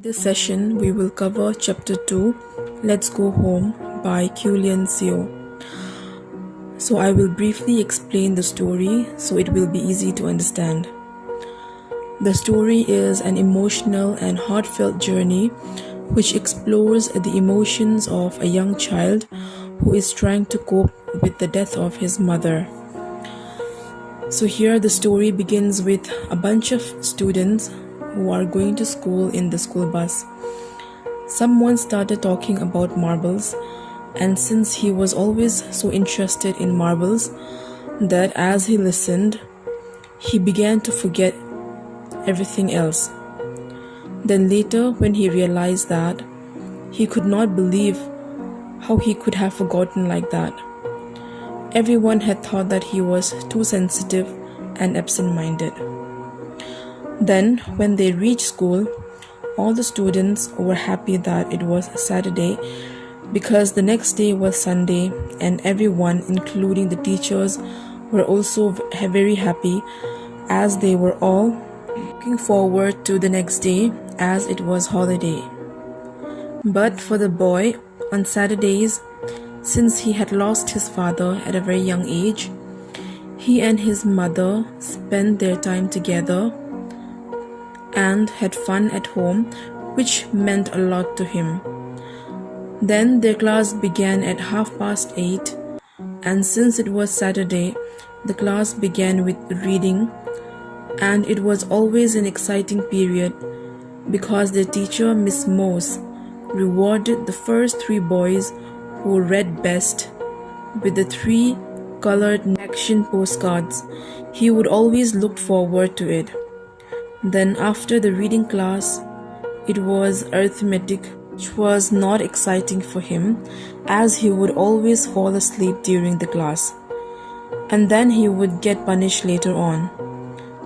This session we will cover Chapter 2, Let's Go Home by Kulian Seo. So I will briefly explain the story so it will be easy to understand. The story is an emotional and heartfelt journey which explores the emotions of a young child who is trying to cope with the death of his mother. So here the story begins with a bunch of students who are going to school in the school bus. Someone started talking about marbles, and since he was always so interested in marbles that as he listened, he began to forget everything else. Then later, when he realized that, he could not believe how he could have forgotten like that. Everyone had thought that he was too sensitive and absent-minded. Then, when they reached school, all the students were happy that it was Saturday because the next day was Sunday, and everyone, including the teachers, were also very happy as they were all looking forward to the next day as it was holiday. But for the boy, on Saturdays, since he had lost his father at a very young age, he and his mother spent their time together and had fun at home, which meant a lot to him. Then their class began at 8:30, and since it was Saturday, the class began with reading, and it was always an exciting period because their teacher, Miss Morse, rewarded the first 3 boys who read best with the 3 colored action postcards. He would always look forward to it. Then after the reading class, it was arithmetic, which was not exciting for him as he would always fall asleep during the class. And then he would get punished later on.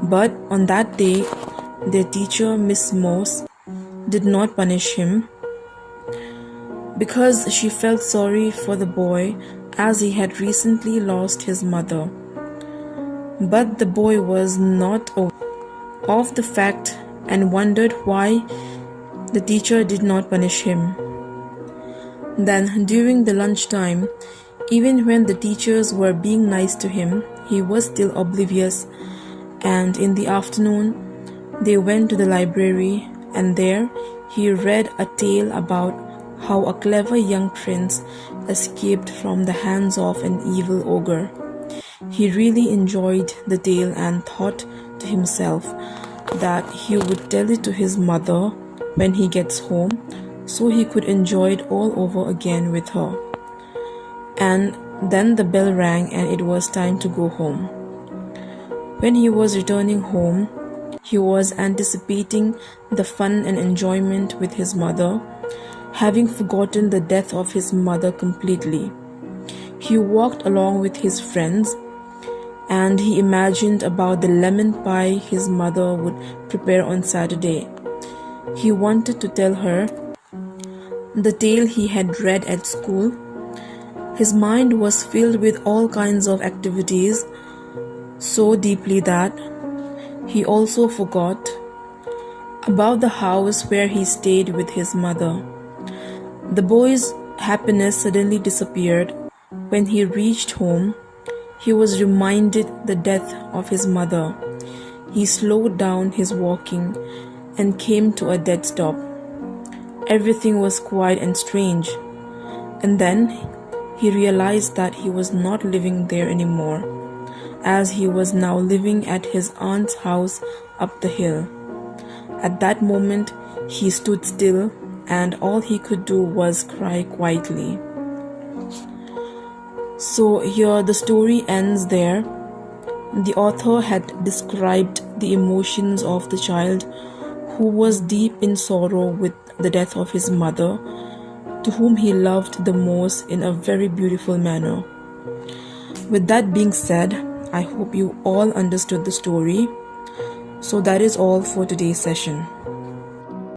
But on that day, their teacher, Miss Morse, did not punish him because she felt sorry for the boy as he had recently lost his mother. But the boy was not aware of the fact and wondered why the teacher did not punish him. Then during the lunchtime, even when the teachers were being nice to him, he was still oblivious, and in the afternoon they went to the library, and there he read a tale about how a clever young prince escaped from the hands of an evil ogre. He really enjoyed the tale and thought to himself that he would tell it to his mother when he gets home so he could enjoy it all over again with her. And then the bell rang and it was time to go home. When he was returning home, he was anticipating the fun and enjoyment with his mother, having forgotten the death of his mother completely. He walked along with his friends and he imagined about the lemon pie his mother would prepare on Saturday. He wanted to tell her the tale he had read at school. His mind was filled with all kinds of activities so deeply that he also forgot about the house where he stayed with his mother. The boy's happiness suddenly disappeared when he reached home. He was reminded the death of his mother. He slowed down his walking and came to a dead stop. Everything was quiet and strange. And then he realized that he was not living there anymore, as he was now living at his aunt's house up the hill. At that moment, he stood still, and all he could do was cry quietly. So here the story ends there. The author had described the emotions of the child who was deep in sorrow with the death of his mother, to whom he loved the most, in a very beautiful manner. With that being said, I hope you all understood the story. So that is all for today's session.